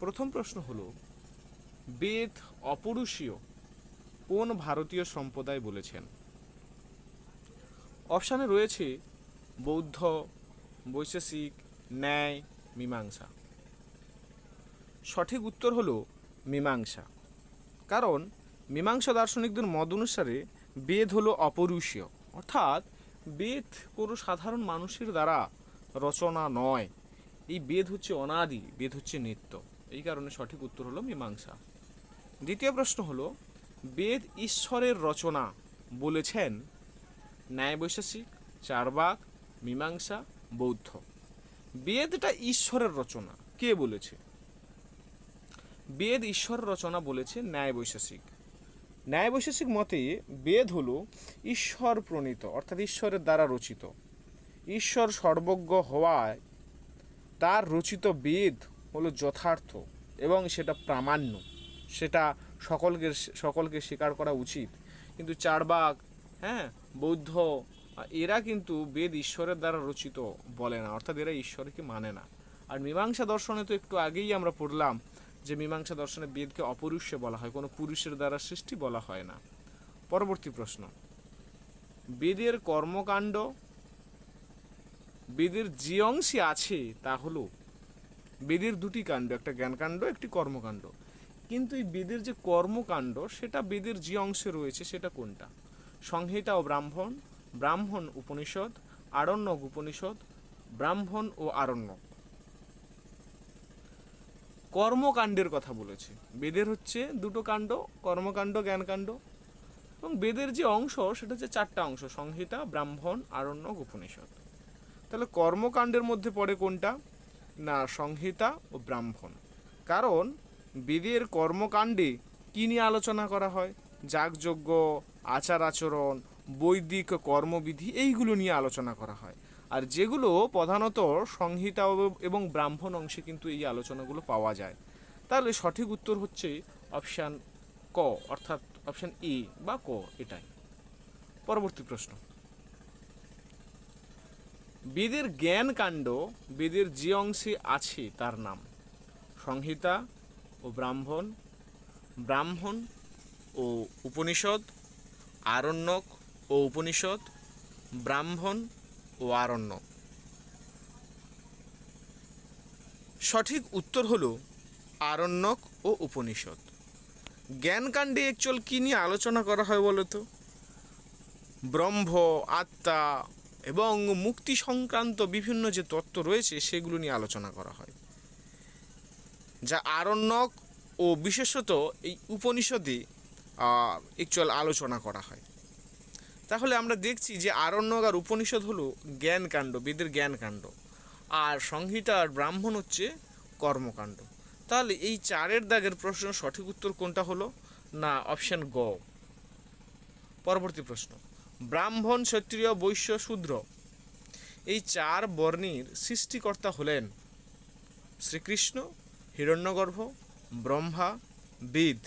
প্রথম প্রশ্ন হলো, বেদ অপরুষীয় কোন ভারতীয় সম্প্রদায় বলেছেন? অপশানে রয়েছে বৌদ্ধ, বৈশেষিক, ন্যায়, মীমাংসা। সঠিক উত্তর হলো মীমাংসা। কারণ মীমাংসা দার্শনিকদের মত অনুসারে বেদ হলো অপরুষীয়, অর্থাৎ বেদ কোনো সাধারণ মানুষের দ্বারা রচনা নয়। এই বেদ হচ্ছে অনাদি, বেদ হচ্ছে নিত্য। এই কারণে সঠিক উত্তর হলো মীমাংসা। দ্বিতীয় প্রশ্ন হলো, বেদ ঈশ্বরের রচনা বলেছেন ন্যায়, বৈশেষিক, চার্বাক, মীমাংসা, বৌদ্ধ। বেদটা ঈশ্বরের রচনা কে বলেছে? বেদ ঈশ্বরের রচনা বলেছে ন্যায়, বৈশেষিক। ন্যায় বৈশেষিক মতে বেদ হলো ঈশ্বর প্রণীত, অর্থাৎ ঈশ্বরের দ্বারা রচিত। ঈশ্বর সর্বজ্ঞ হওয়ায় তার রচিত বেদ হলো যথার্থ এবং সেটা প্রামাণ্য, সেটা সকলকে স্বীকার করা উচিত। কিন্তু চার্বাক, বৌদ্ধ, এরা কিন্তু বেদ ঈশ্বরের দ্বারা রচিত বলে না, অর্থাৎ এরা ঈশ্বরকে মানে না। আর মীমাংসা দর্শনে তো একটু আগেই আমরা পড়লাম যে মীমাংসা দর্শনে বেদকে অপরুষ্য বলা হয়, কোনো পুরুষের দ্বারা সৃষ্টি বলা হয় না। পরবর্তী প্রশ্ন, বেদের কর্মকাণ্ড, বেদের যে অংশে আছে তা হলো, বেদের দুটি কাণ্ড, একটা জ্ঞানকাণ্ড, একটি কর্মকাণ্ড। কিন্তু এই বেদের যে কর্মকাণ্ড সেটা বেদের যে অংশে রয়েছে সেটা কোনটা? সংহিতা ও ব্রাহ্মণ, ব্রাহ্মণ উপনিষদ, আরণ্যক উপনিষদ, ব্রাহ্মণ ও আরণ্যক। কর্মকাণ্ডের কথা বলেছে। বেদের হচ্ছে দুটো কাণ্ড, কর্মকাণ্ড, জ্ঞানকাণ্ড। এবং বেদের যে অংশ সেটা হচ্ছে চারটা অংশ, সংহিতা, ব্রাহ্মণ, আরণ্যক, উপনিষদ। তাহলে কর্মকাণ্ডের মধ্যে পড়ে কোনটা? না, সংহিতা ও ব্রাহ্মণ। কারণ বেদের কর্মকাণ্ডে কী নিয়ে আলোচনা করা হয়? যাগযজ্ঞ, আচার আচরণ, বৈদিক কর্মবিধি, এইগুলো নিয়ে আলোচনা করা হয়। আর যেগুলো প্রধানত সংহিতা এবং ব্রাহ্মণ অংশে কিন্তু এই আলোচনাগুলো পাওয়া যায়। তাহলে সঠিক উত্তর হচ্ছে অপশান ক, অর্থাৎ অপশান এ বা ক, এটাই। পরবর্তী প্রশ্ন, বেদের জ্ঞান কাণ্ড বেদের যে অংশে আছে তার নাম? সংহিতা ও ব্রাহ্মণ, ব্রাহ্মণ ও উপনিষদ, আরণ্যক ও উপনিষদ, ব্রাহ্মণ ও আরণ্যক। সঠিক উত্তর হলো আরণ্যক ও উপনিষদ। জ্ঞানকাণ্ডে অ্যাকচুয়াল কী নিয়ে আলোচনা করা হয় বলতো? ব্রহ্ম, আত্মা এবং মুক্তি সংক্রান্ত বিভিন্ন যে তত্ত্ব রয়েছে সেগুলো নিয়ে আলোচনা করা হয়, যা আরণ্যক ও বিশেষত এই উপনিষদে অ্যাকচুয়াল আলোচনা করা হয়। তাহলে আমরা দেখছি যে আরণ্যক আর উপনিষদ হলো জ্ঞানকাণ্ড, বেদের জ্ঞানকাণ্ড, আর সংহিতা আর ব্রাহ্মণ হচ্ছে কর্মকাণ্ড। তাহলে এই চারের দাগের প্রশ্ন সঠিক উত্তর কোনটা হলো? না, অপশান গ। পরবর্তী প্রশ্ন, ব্রাহ্মণ, ক্ষত্রিয়, বৈশ্য, শূদ্র এই চার বর্ণের সৃষ্টিকর্তা হলেন শ্রীকৃষ্ণ, হিরণ্যগর্ভ, ব্রহ্মা, বেদ।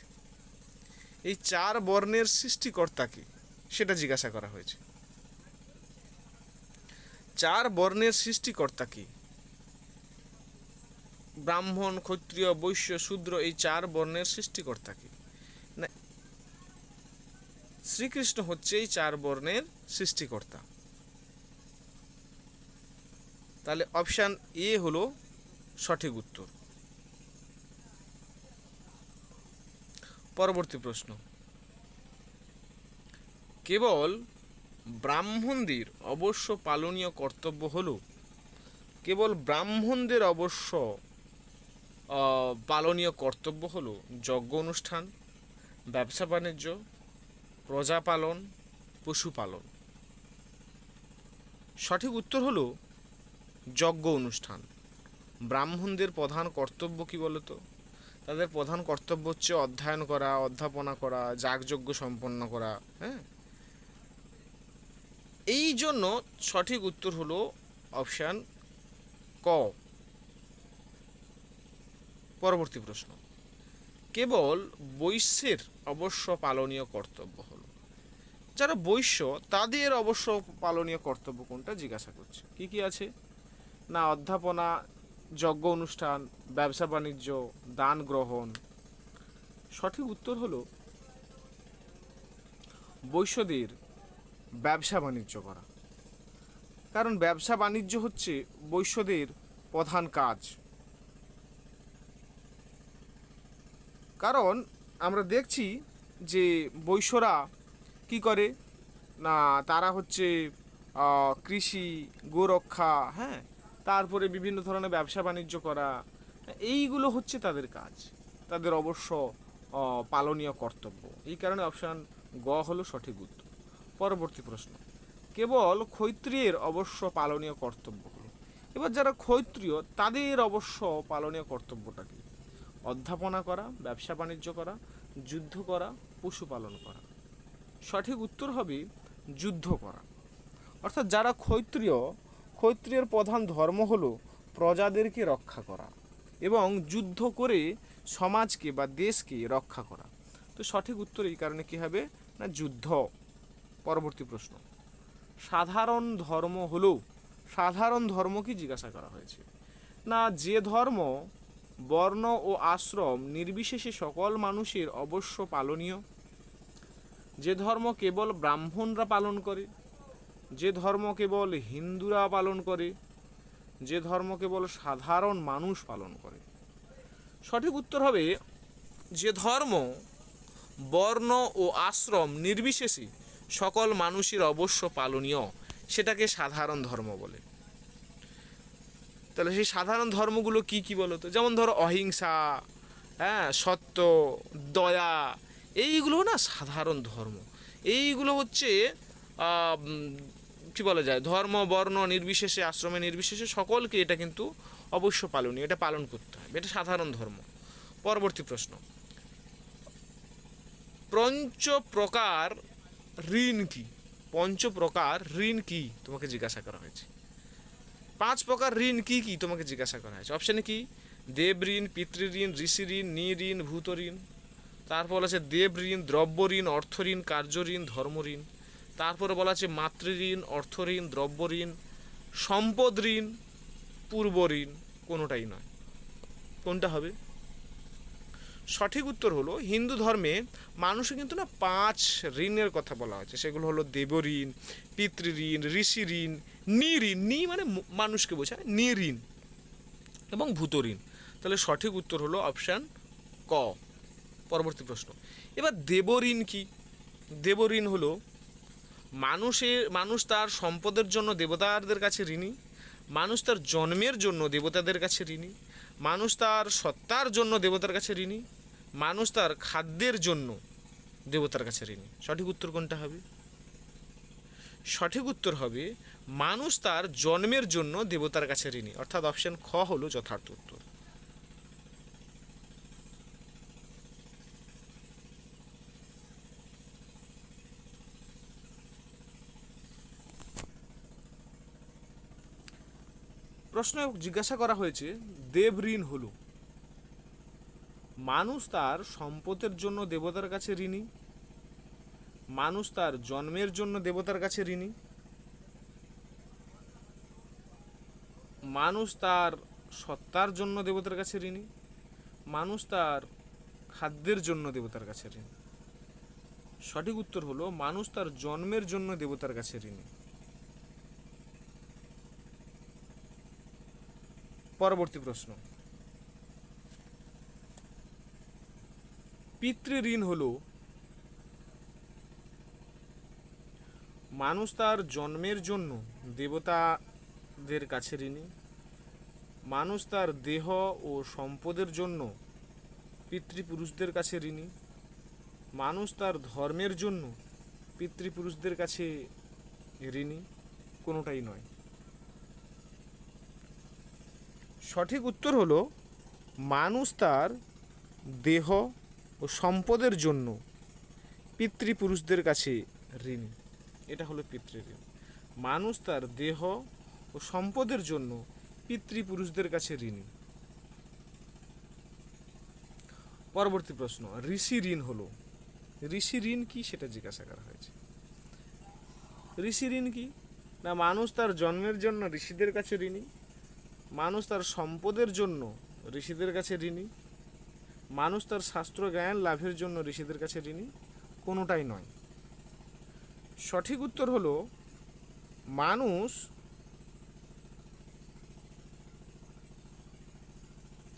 এই চার বর্ণের সৃষ্টিকর্তাকে সেটা জিজ্ঞাসা করা হয়েছে। চার বর্ণের সৃষ্টিকর্তা কি? ব্রাহ্মণ, ক্ষত্রিয়, বৈশ্য, শূদ্র এই চার বর্ণের সৃষ্টিকর্তা কি? না, শ্রীকৃষ্ণ হচ্ছে এই চার বর্ণের সৃষ্টিকর্তা। তাহলে অপশান এ হলো সঠিক উত্তর। পরবর্তী প্রশ্ন, কেবল ব্রাহ্মণদের অবশ্য পালনীয় কর্তব্য হলো, কেবল ব্রাহ্মণদের অবশ্য পালনীয় কর্তব্য হলো যজ্ঞ অনুষ্ঠান, ব্যবসা বাণিজ্য, প্রজা পালন, পশুপালন। সঠিক উত্তর হলো যজ্ঞ অনুষ্ঠান। ব্রাহ্মণদের প্রধান কর্তব্য কি বলতো? তাদের প্রধান কর্তব্য হচ্ছে অধ্যয়ন করা, অধ্যাপনা করা, যাগযজ্ঞ সম্পন্ন করা। এই জন্য সঠিক উত্তর হলো অপশান ক। পরবর্তী প্রশ্ন, কেবল বৈশ্যের অবশ্য পালনীয় কর্তব্য হলো, যারা বৈশ্য তাদের অবশ্য পালনীয় কর্তব্য কোনটা জিজ্ঞাসা করছে। কি কি আছে? না, অধ্যাপনা, যজ্ঞ অনুষ্ঠান, ব্যবসা বাণিজ্য, দান গ্রহণ। সঠিক উত্তর হলো বৈশ্যদের ব্যবসা বাণিজ্য করা, কারণ ব্যবসা বাণিজ্য হচ্ছে বৈশ্যদের প্রধান কাজ। কারণ আমরা দেখছি যে বৈশ্যরা কি করে না, তারা হচ্ছে কৃষি, গোরক্ষা, হ্যাঁ, তারপরে বিভিন্ন ধরনের ব্যবসা বাণিজ্য করা, এইগুলো হচ্ছে তাদের কাজ, তাদের অবশ্য পালনীয় কর্তব্য। এই কারণে অপশান গ হলো সঠিক উত্তর। পরবর্তী প্রশ্ন, কেবল ক্ষত্রিয়ের অবশ্য পালনীয় কর্তব্য হলো। এবার যারা ক্ষত্রিয় তাদের অবশ্য পালনীয় কর্তব্যটা কি? অধ্যাপনা করা, ব্যবসা বাণিজ্য করা, যুদ্ধ করা, পশুপালন করা। সঠিক উত্তর হবে যুদ্ধ করা। অর্থাৎ যারা ক্ষত্রিয়, ক্ষত্রিয়ের প্রধান ধর্ম হলো প্রজাদেরকে রক্ষা করা এবং যুদ্ধ করে সমাজকে বা দেশকে রক্ষা করা। তো সঠিক উত্তর এই কারণে কী হবে না, যুদ্ধ। পরবর্তী প্রশ্ন, সাধারণ ধর্ম হলো, সাধারণ ধর্ম কি জিজ্ঞাসা করা হয়েছে না, যে ধর্ম বর্ণ ও আশ্রম নির্বিশেষে সকল মানুষের অবশ্য পালনীয়, যে ধর্ম কেবল ব্রাহ্মণরা পালন করে, যে ধর্ম কেবল হিন্দুরা পালন করে, যে ধর্ম কেবল সাধারণ মানুষ পালন করে। সঠিক উত্তর হবে যে ধর্ম বর্ণ ও আশ্রম নির্বিশেষে সকল মানুষের অবশ্য পালনীয়, সেটাকে সাধারণ ধর্ম বলে। তাহলে সেই সাধারণ ধর্মগুলো কি কি বলো তো? যেমন ধরো অহিংসা, হ্যাঁ, সত্য, দয়া, এইগুলো না সাধারণ ধর্ম। এইগুলো হচ্ছে কি বলা যায়, ধর্ম বর্ণ নির্বিশেষে, আশ্রমে নির্বিশেষে সকলকে এটা কিন্তু অবশ্য পালনীয়, এটা পালন করতে হবে, এটা সাধারণ ধর্ম। পরবর্তী প্রশ্ন, পঞ্চপ্রকার ঋণ কি? পঞ্চপ্রকার ঋণ কি তোমাকে জিজ্ঞাসা করা হয়েছে। 5 প্রকার ঋণ কি কি তোমাকে জিজ্ঞাসা করা হয়েছে। অপশানে কি? দেব ঋণ, পিতৃঋণ, ঋষি ঋণ, নৃঋণ, ভূত ঋণ। তারপর আছে দেব ঋণ, দ্রব্য ঋণ, অর্থ ঋণ, কার্য ঋণ, ধর্ম ঋণ। তারপরে বলা আছে মাতৃঋণ, অর্থ ঋণ, দ্রব্য ঋণ, সম্পদ ঋণ, পূর্ব ঋণ। কোনোটাই নয়। কোনটা হবে? সঠিক উত্তর হলো হিন্দু ধর্মে মানুষের কিন্তু না 5 ঋণের কথা বলা হয়েছে। সেগুলো হলো দেবঋণ, পিতৃঋণ, ঋষি ঋণ, নৃঋণ, নি মানে মানুষকে বোঝায়, নৃঋণ এবং ভূত ঋণ। তাহলে সঠিক উত্তর হলো অপশান ক। পরবর্তী প্রশ্ন, এবার দেবঋণ কি? দেবঋণ হলো মানুষ তার সম্পদের জন্য দেবতাদের কাছে ঋণী, মানুষ তার জন্মের জন্য দেবতাদের কাছে ঋণী, মানুষ তার সত্তার জন্য দেবতার কাছে ঋণী, মানুষ তার খাদ্যের জন্য দেবতার কাছে ঋণী। সঠিক উত্তর কোনটা হবে? সঠিক উত্তর হবে মানুষ তার জন্মের জন্য দেবতার কাছে ঋণী, অর্থাৎ অপশন খ হলো যথার্থ উত্তর। প্রশ্নে জিজ্ঞাসা করা হয়েছে দেব ঋণ হলো মানুষ তার সম্পদের জন্য দেবতার কাছে ঋণী, মানুষ তার জন্মের জন্য দেবতার কাছে ঋণী, মানুষ তার সত্তার জন্য দেবতার কাছে ঋণী, মানুষ তার খাদ্যের জন্য দেবতার কাছে ঋণী। সঠিক উত্তর হলো মানুষ তার জন্মের জন্য দেবতার কাছে ঋণী। পরবর্তী প্রশ্ন, পিতৃঋণ হলো মানুষ তার জন্মের জন্য দেবতাদের কাছে ঋণী, মানুষ তার দেহ ও সম্পদের জন্য পিতৃপুরুষদের কাছে ঋণী, মানুষ তার ধর্মের জন্য পিতৃপুরুষদের কাছে ঋণী। কোনোটাই নয়। সঠিক উত্তর হলো মানুষ তার দেহ ও সম্পদের জন্য পিতৃপুরুষদের কাছে ঋণী। এটা হলো পিতৃঋণ। মানুষ তার দেহ ও সম্পদের জন্য পিতৃপুরুষদের কাছে ঋণী। পরবর্তী প্রশ্ন, ঋষি ঋণ হলো, ঋষি ঋণ কি সেটা জিজ্ঞাসা করা হয়েছে। ঋষি ঋণ কি না মানুষ তার জন্মের জন্য ঋষিদের কাছে ঋণী, মানুষ তার সম্পদের জন্য ঋষিদের কাছে ঋণী, মানুষ তার শাস্ত্র জ্ঞান লাভের জন্য ঋষিদের কাছে ঋণী, কোনোটাই নয়। সঠিক উত্তর হলো মানুষ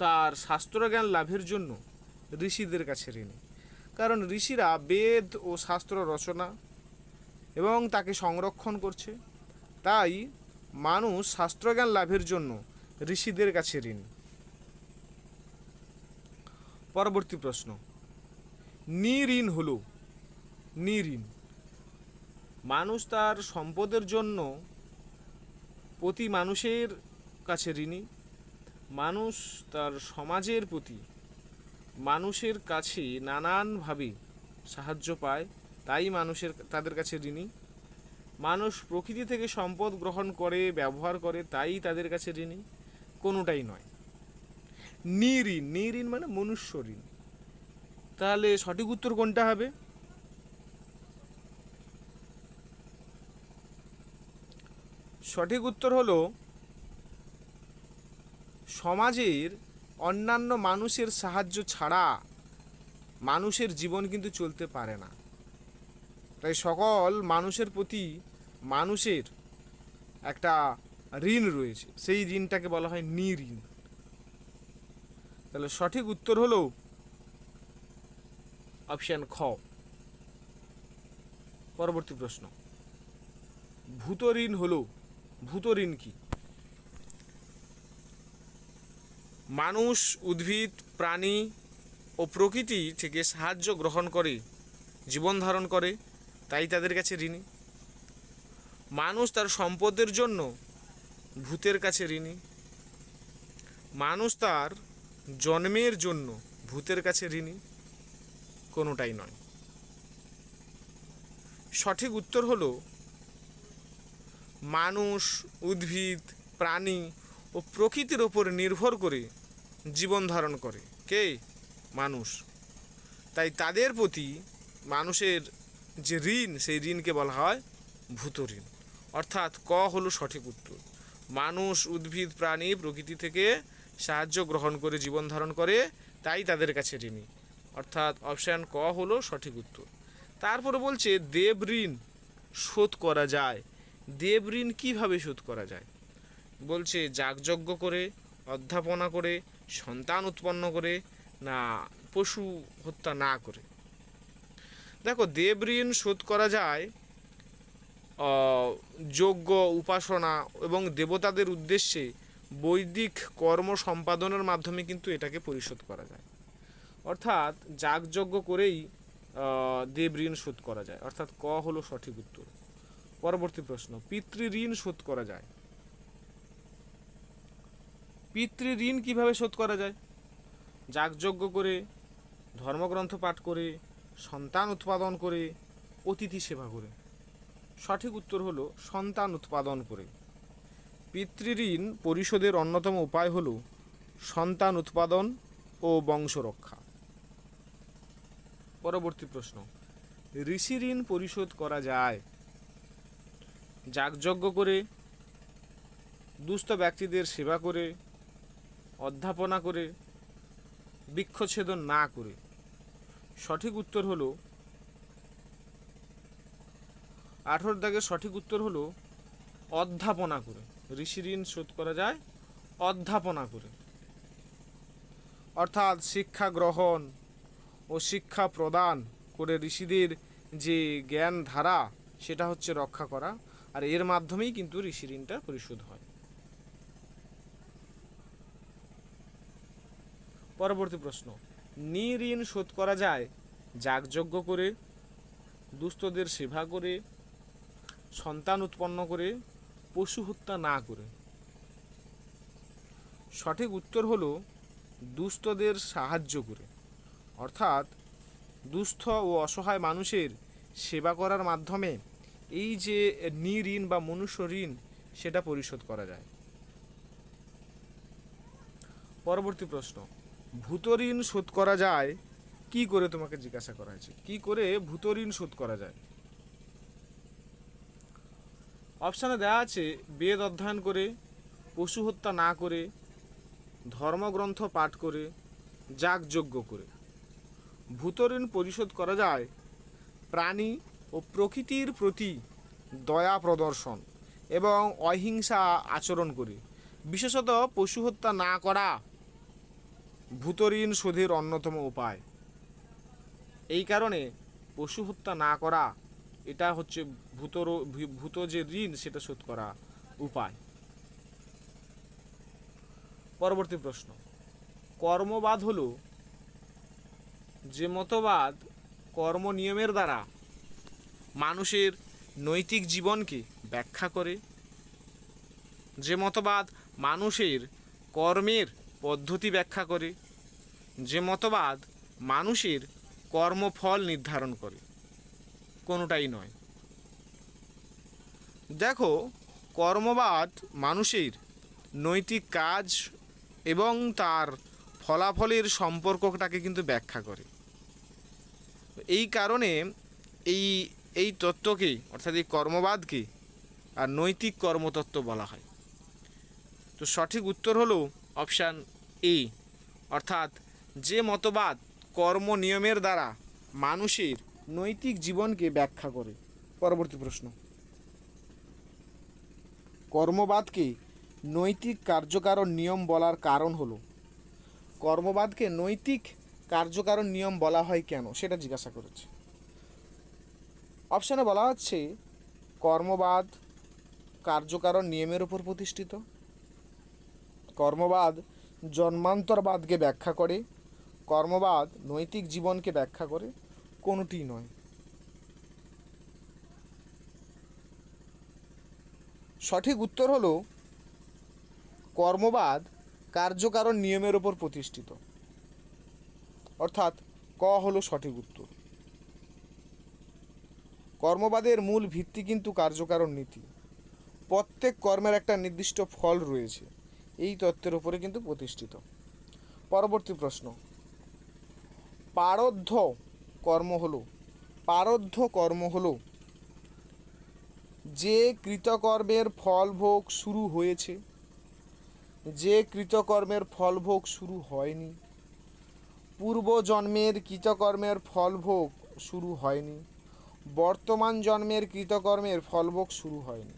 তার শাস্ত্রজ্ঞান লাভের জন্য ঋষিদের কাছে ঋণী। কারণ ঋষিরা বেদ ও শাস্ত্র রচনা এবং তাকে সংরক্ষণ করছে, তাই মানুষ শাস্ত্রজ্ঞান লাভের জন্য ঋষিদের কাছে ঋণী। পরবর্তী প্রশ্ন, নিঋণ হলো নিঋণ। মানুষ তার সম্পদের জন্য প্রতি মানুষের কাছে ঋণী, মানুষ তার সমাজের প্রতি মানুষের কাছে নানানভাবে সাহায্য পায়, তাই তাদের কাছে ঋণী। মানুষ প্রকৃতি থেকে সম্পদ গ্রহণ করে ব্যবহার করে, তাই তাদের কাছে ঋণী, কোনোটাই নয়। নিঋণ, নিঋণ মানে মনুষ্য ঋণ। তাহলে সঠিক উত্তর কোনটা হবে? সঠিক উত্তর হলো সমাজের অন্যান্য মানুষের সাহায্য ছাড়া মানুষের জীবন কিন্তু চলতে পারে না। তাই সকল মানুষের প্রতি মানুষের একটা ঋণ রয়েছে, সেই ঋণটাকে বলা হয় নিঋণ। তাহলে সঠিক উত্তর হলো অপশন খ। পরবর্তী প্রশ্ন, ভূত ঋণ হলো, ভূত ঋণ কি? মানুষ, উদ্ভিদ, প্রাণী ও প্রকৃতি থেকে সাহায্য গ্রহণ করে জীবন ধারণ করে, তাই তাদের কাছে ঋণী। মানুষ তার সম্পদের জন্য ভূতের কাছে ঋণী, মানুষ তার জন্মের জন্য ভূতের কাছে ঋণী, কোনোটাই নয়। সঠিক উত্তর হলো মানুষ, উদ্ভিদ, প্রাণী ও প্রকৃতির ওপর নির্ভর করে জীবন ধারণ করে কে? মানুষ। তাই তাদের প্রতি মানুষের যে ঋণ, সেই ঋণকে বলা হয় ভূত ঋণ। অর্থাৎ ক হলো সঠিক উত্তর। মানুষ, উদ্ভিদ, প্রাণী প্রকৃতি থেকে সাহায্য গ্রহণ করে জীবন ধারণ করে, তাই তাদের কাছে ঋণী। অর্থাৎ অপশান ক হলো সঠিক উত্তর। তারপরে বলছে দেব ঋণ শোধ করা যায়। দেব ঋণ কীভাবে শোধ করা যায়? বলছে যাগযজ্ঞ করে, অধ্যাপনা করে, সন্তান উৎপন্ন করে, না পশু হত্যা না করে। দেখো, দেব ঋণ শোধ করা যায় যজ্ঞ, উপাসনা এবং দেবতাদের উদ্দেশ্যে বৈদিক কর্ম সম্পাদনের মাধ্যমে কিন্তু এটাকে পরিশোধ করা যায়। অর্থাৎ যাগযজ্ঞ করেই দেব ঋণ শোধ করা যায়। অর্থাৎ ক হলো সঠিক উত্তর। পরবর্তী প্রশ্ন, পিতৃ ঋণ শোধ করা যায়। পিতৃ ঋণ কীভাবে শোধ করা যায়? যাগযজ্ঞ করে, ধর্মগ্রন্থ পাঠ করে, সন্তান উৎপাদন করে, অতিথি সেবা করে। সঠিক উত্তর হলো সন্তান উৎপাদন করে। পিতৃ ঋণ পরিশোধের অন্যতম উপায় হল সন্তান উৎপাদন ও বংশরক্ষা। পরবর্তী প্রশ্ন, ঋষি ঋণ পরিশোধ করা যায়। যাগযজ্ঞ করে, দুস্থ ব্যক্তিদের সেবা করে, অধ্যাপনা করে, বৃক্ষচ্ছেদন না করে। সঠিক উত্তর হলো 18 দাগের সঠিক উত্তর হলো অধ্যাপনা করে। ঋষি ঋণ শোধ করা যায় অধ্যাপনা করে। অর্থাৎ শিক্ষা গ্রহণ ও শিক্ষা প্রদান করে ঋষিদের যে জ্ঞান ধারা, সেটা হচ্ছে রক্ষা করা, আর এর মাধ্যমেই কিন্তু ঋষি ঋণটা পরিশোধ হয়। পরবর্তী প্রশ্ন, ঋণ শোধ করা যায় যাগযজ্ঞ করে, দুস্থদের সেবা করে, সন্তান উৎপন্ন করে, পশু হত্যা না করে। সঠিক উত্তর হলো দুস্থদের সাহায্য করে। অর্থাৎ দুস্থ ও অসহায় মানুষের সেবা করার মাধ্যমে এই যে ঋণ বা মনুষ্য ঋণ, সেটা পরিশোধ করা যায়। পরবর্তী প্রশ্ন, ভূত ঋণ শোধ করা যায় কি করে? তোমাকে জিজ্ঞাসা করা হয়েছে কি করে ভূত ঋণ শোধ করা যায়। অপশানে দেওয়া আছে বেদ অধ্যয়ন করে, পশু হত্যা না করে, ধর্মগ্রন্থ পাঠ করে, যাগযজ্ঞ করে। ভূতঋণ পরিশোধ করা যায় প্রাণী ও প্রকৃতির প্রতি দয়া প্রদর্শন এবং অহিংসা আচরণ করে। বিশেষত পশু হত্যা না করা ভূতঋণ শোধের অন্যতম উপায়। এই কারণে পশু হত্যা না করা এটা হচ্ছে ভূত যে ঋণ সেটা শোধ করা উপায়। পরবর্তী প্রশ্ন, কর্মবাদ হলো যে মতবাদ কর্ম নিয়মের দ্বারা মানুষের নৈতিক জীবনকে ব্যাখ্যা করে। যে মতবাদ মানুষের কর্মের পদ্ধতি ব্যাখ্যা করে। যে মতবাদ মানুষের কর্মফল নির্ধারণ করে। কোনোটাই নয়। দেখো, কর্মবাদ মানুষের নৈতিক কাজ এবং তার ফলাফলের সম্পর্কটাকে কিন্তু ব্যাখ্যা করে। এই কারণে এই তত্ত্বকে অর্থাৎ এই কর্মবাদকে আর নৈতিক কর্মতত্ত্ব বলা হয়। তো সঠিক উত্তর হলো অপশান এ, অর্থাৎ যে মতবাদ কর্ম নিয়মের দ্বারা মানুষের নৈতিক জীবনকে ব্যাখ্যা করে। পরবর্তী প্রশ্ন, কর্মবাদকে নৈতিক কার্যকারণ নিয়ম বলার কারণ হলো। কর্মবাদকে নৈতিক কার্যকারণ নিয়ম বলা হয় কেন সেটা জিজ্ঞাসা করেছে। অপশানে বলা হচ্ছে কর্মবাদ কার্যকারণ নিয়মের উপর প্রতিষ্ঠিত, কর্মবাদ জন্মান্তরবাদকে ব্যাখ্যা করে, কর্মবাদ নৈতিক জীবনকে ব্যাখ্যা করে, কোনোটি নয়। সঠিক উত্তর হলো কর্মবাদ কার্যকারণ নিয়মের উপর প্রতিষ্ঠিত, অর্থাৎ ক হলো সঠিক উত্তর। কর্মবাদের মূল ভিত্তি কিন্তু কার্যকারণ নীতি। প্রত্যেক কর্মের একটা নির্দিষ্ট ফল রয়েছে, এই তত্ত্বের উপরে কিন্তু প্রতিষ্ঠিত। পরবর্তী প্রশ্ন, পারদ্ধ কর্ম হলো যে কৃতকর্মের ফলভোগ শুরু হয়েছে, যে কৃতকর্মের ফলভোগ শুরু হয়নি। পূর্বজন্মের কৃতকর্মের ফলভোগ শুরু হয়নি, বর্তমান জন্মের কৃতকর্মের ফলভোগ শুরু হয়নি।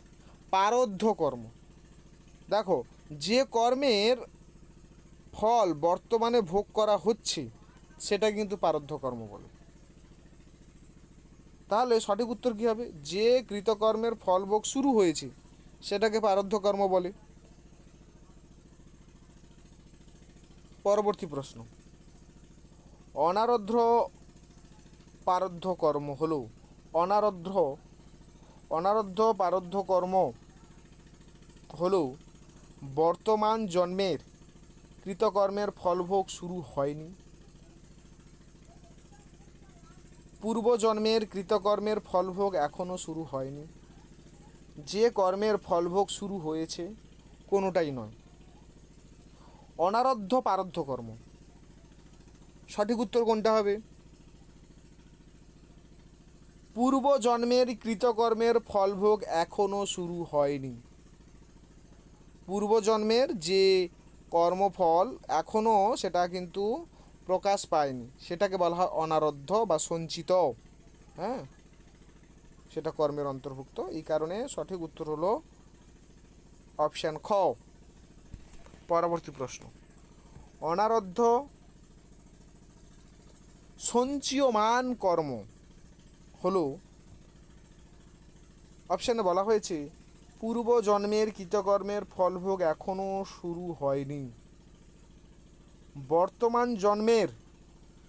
পারদ্ধ কর্ম, দেখো যে কর্মের ফল বর্তমানে ভোগ করা হচ্ছে সেটা কিন্তু পারদ্ধ কর্ম বলে। তাহলে সঠিক উত্তর কী হবে? যে কৃতকর্মের ফলভোগ শুরু হয়েছে সেটাকে পারদ্ধ কর্ম বলে। পরবর্তী প্রশ্ন, অনারধ্য পারদ্ধ কর্ম হলো অনারধ্য পারদ্ধ কর্ম হলো বর্তমান জন্মের কৃতকর্মের ফলভোগ শুরু হয়নি, পূর্বজন্মের কৃতকর্মের ফলভোগ এখনও শুরু হয়নি, যে কর্মের ফলভোগ শুরু হয়েছে কোনোটাই নয়। অনারধ্য পারদ্ধ কর্ম, সঠিক উত্তর কোনটা হবে? পূর্বজন্মের কৃতকর্মের ফলভোগ এখনও শুরু হয়নি। পূর্বজন্মের যে কর্মফল এখনও সেটা কিন্তু প্রকাশ পায়নি, সেটাকে বলা হয় অনারধ্য বা সঞ্চিত। হ্যাঁ, সেটা কর্মের অন্তর্ভুক্ত। এই কারণে সঠিক উত্তর হলো অপশান খ। পরবর্তী প্রশ্ন, অনারধ্য সঞ্চীয়মান কর্ম হলো, অপশানে বলা হয়েছে পূর্বজন্মের কৃতকর্মের ফলভোগ এখনও শুরু হয়নি, বর্তমান জন্মের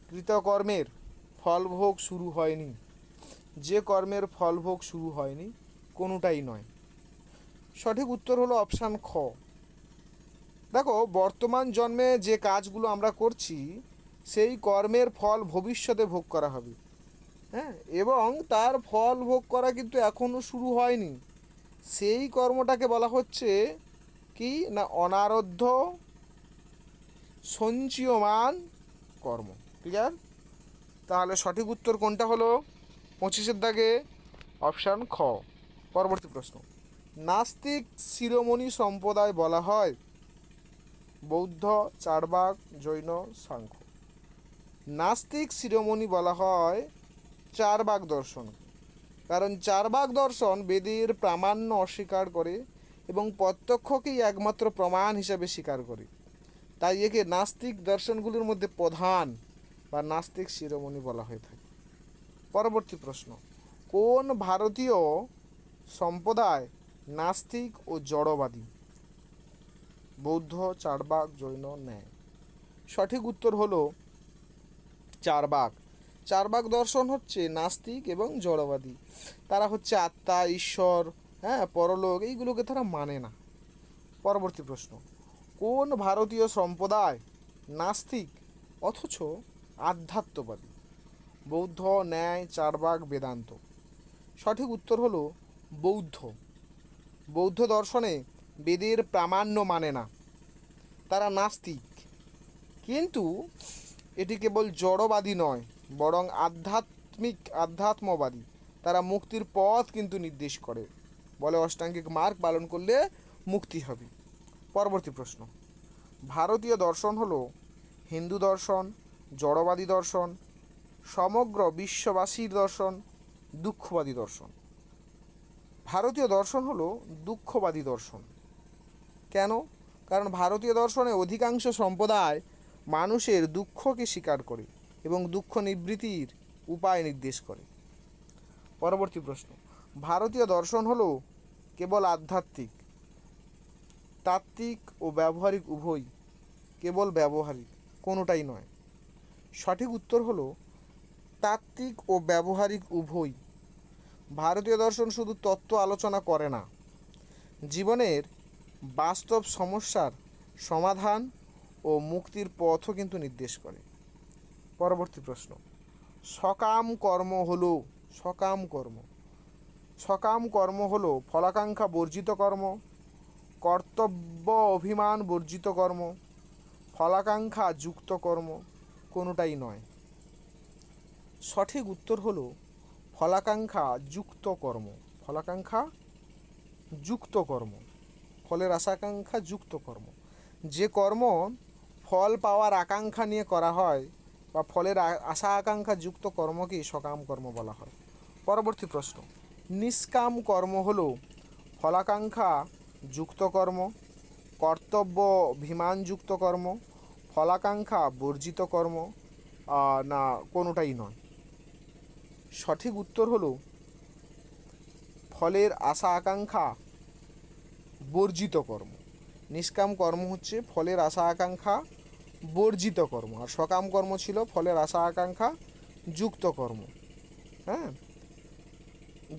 কৃতকর্মের ফলভোগ শুরু হয়নি, যে কর্মের ফলভোগ শুরু হয়নি, কোনোটাই নয়। সঠিক উত্তর হলো অপশান খ। দেখো, বর্তমান জন্মে যে কাজগুলো আমরা করছি সেই কর্মের ফল ভবিষ্যতে ভোগ করা হবে। হ্যাঁ, এবং তার ফল ভোগ করা কিন্তু এখনও শুরু হয়নি। সেই কর্মটাকে বলা হচ্ছে কি না অনারধ্য সঞ্চীয়মান কর্ম। ক্লিয়ার? তাহলে সঠিক উত্তর কোনটা হলো 25-এর দাগে? অপশান খ। পরবর্তী প্রশ্ন, নাস্তিক শিরোমণি সম্প্রদায় বলা হয় বৌদ্ধ, চারবাক, জৈন, সাংখ্য। নাস্তিক শিরোমণি বলা হয় চারবাক দর্শন, কারণ চারবাক দর্শন বেদের প্রামাণ্য অস্বীকার করে এবং প্রত্যক্ষকেই একমাত্র প্রমাণ হিসাবে স্বীকার করে। তাই একে নাস্তিক দর্শনগুলির মধ্যে প্রধান বা নাস্তিক শিরোমণি বলা হয়ে থাকে। পরবর্তী প্রশ্ন, কোন ভারতীয় সম্প্রদায় নাস্তিক ও জড়বাদী? বৌদ্ধ, চারবাক, জৈন, ন্যায়। সঠিক উত্তর হলো চারবাক। চারবাক দর্শন হচ্ছে নাস্তিক এবং জড়বাদী। তারা হচ্ছে আত্মা, ঈশ্বর, পরলোক, এইগুলোকে তারা মানে না। পরবর্তী প্রশ্ন, কোন ভারতীয় সম্প্রদায় নাস্তিক অথচ আধ্যাত্মবাদী? বৌদ্ধ, ন্যায়, চারবাক, বেদান্ত। সঠিক উত্তর হলো বৌদ্ধ। বৌদ্ধ দর্শনে বেদের প্রামাণ্য মানে না, তারা নাস্তিক, কিন্তু এটি কেবল জড়বাদী নয়, বরং আধ্যাত্মবাদী। তারা মুক্তির পথ কিন্তু নির্দেশ করে, বলে অষ্টাঙ্গিক মার্গ পালন করলে মুক্তি হবে। পরবর্তী প্রশ্ন, ভারতীয় দর্শন হলো হিন্দু দর্শন, জড়বাদী দর্শন, সমগ্র বিশ্ববাসীর দর্শন, দুঃখবাদী দর্শন। ভারতীয় দর্শন হলো দুঃখবাদী দর্শন। কেন? কারণ ভারতীয় দর্শনে অধিকাংশ সম্প্রদায় মানুষের দুঃখকে স্বীকার করে এবং দুঃখ নিবৃত্তির উপায় নির্দেশ করে। পরবর্তী প্রশ্ন, ভারতীয় দর্শন হলো কেবল আধ্যাত্মিক, তাত্ত্বিক ও ব্যবহারিক উভয়? কেবল ব্যবহারিক, কোনোটাই নয়। সঠিক উত্তর হলো তাত্ত্বিক ও ব্যবহারিক উভয়। ভারতীয় দর্শন শুধু তত্ত্ব আলোচনা করে না, জীবনের বাস্তব সমস্যার সমাধান ও মুক্তির পথও কিন্তু নির্দেশ করে। পরবর্তী প্রশ্ন, সকাম কর্ম হলো ফলাকাঙ্ক্ষা বর্জিত কর্ম, কর্তব্য অভিমান বর্জিত কর্ম, ফলাকাঙ্ক্ষা যুক্ত কর্ম, কোনোটাই নয়। সঠিক উত্তর হলো ফলাকাঙ্ক্ষা যুক্ত কর্ম। ফলের আশাকাঙ্ক্ষা যুক্ত কর্ম। যে কর্ম ফল পাওয়ার আকাঙ্ক্ষা নিয়ে করা হয় বা ফলের আশা আকাঙ্ক্ষা যুক্ত কর্মকেই সকাম কর্ম বলা হয়। পরবর্তী প্রশ্ন, নিষ্কাম কর্ম হলো ফলাকাঙ্ক্ষা যুক্ত কর্ম, কর্তব্য অভিমান যুক্ত কর্ম, ফলাকাঙ্ক্ষা বর্জিত কর্ম, না কোনোটাই নয়। সঠিক উত্তর হলো ফলের আশা আকাঙ্ক্ষা বর্জিত কর্ম। নিষ্কাম কর্ম হচ্ছে ফলের আশা আকাঙ্ক্ষা বর্জিত কর্ম, আর সকাম কর্ম ছিল ফলের আশা আকাঙ্ক্ষা যুক্ত কর্ম।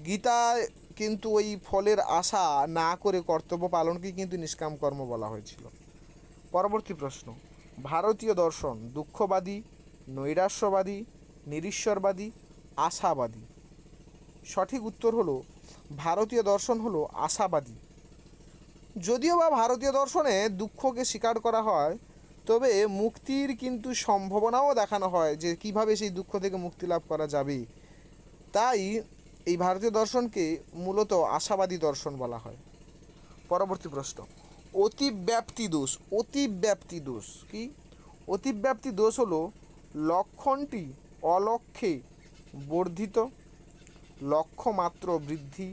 গীতায় কিন্তু ওই ফলের আশা না করে কর্তব্য পালনকেই কিন্তু নিষ্কাম কর্ম বলা হয়েছিল। পরবর্তী প্রশ্ন, ভারতীয় দর্শন দুঃখবাদী, নৈরাশ্যবাদী, নিরীশ্বরবাদী, আশাবাদী? সঠিক উত্তর হলো ভারতীয় দর্শন হলো আশাবাদী। যদিও বা ভারতীয় দর্শনে দুঃখকে স্বীকার করা হয়, তবে মুক্তির কিন্তু সম্ভাবনাও দেখানো হয় যে কিভাবে সেই দুঃখ থেকে মুক্তি লাভ করা যাবে। তাই এই ভারতীয় দর্শনকে মূলত আশাবাদী দর্শন বলা হয়। পরবর্তী প্রশ্ন, অতিব্যাপ্তি দোষ কি? অতিব্যাপ্তি দোষ হলো লক্ষণটি অলক্ষ্যে বর্ধিত, লক্ষ্যমাত্র বৃদ্ধি,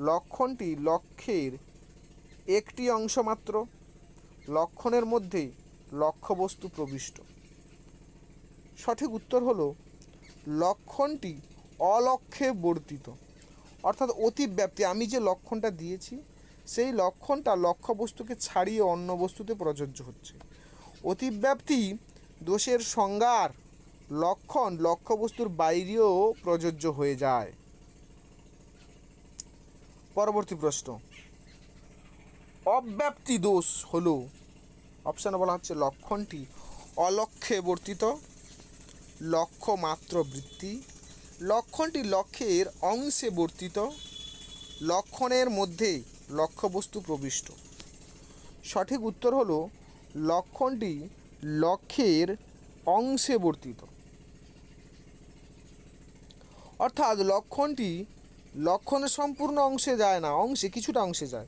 লক্ষণটি লক্ষ্যের একটি অংশ মাত্র, লক্ষণের মধ্যে লক্ষ্যবস্তু প্রবিষ্ট। সঠিক উত্তর হলো লক্ষণটি অলক্ষ্যে বর্ধিত, অর্থাৎ অতিব্যাপ্তি। আমি যে লক্ষণটা দিয়েছি সেই লক্ষণটা লক্ষ্যবস্তুকে ছাড়িয়ে অন্য বস্তুতে প্রযোজ্য হচ্ছে। অতিব্যাপ্তি দোষের সংজ্ঞার লক্ষণ লক্ষ্যবস্তুর বাইরেও প্রযোজ্য হয়ে যায়। পরবর্তী প্রশ্ন, অব্যাপ্তি দোষ হলো, অপশানে বলা হচ্ছে লক্ষণটি অলক্ষ্যে বর্তিত, লক্ষ্য মাত্র বৃত্তি, লক্ষণটি লক্ষ্যের অংশে বর্তিত, লক্ষণের মধ্যে লক্ষ্যবস্তু প্রবিষ্ট। সঠিক উত্তর হলো লক্ষণটি লক্ষ্যের অংশে বর্তিত, অর্থাৎ লক্ষণটি লক্ষণের সম্পূর্ণ অংশে যায় না, অংশে কিছুটা অংশে যায়।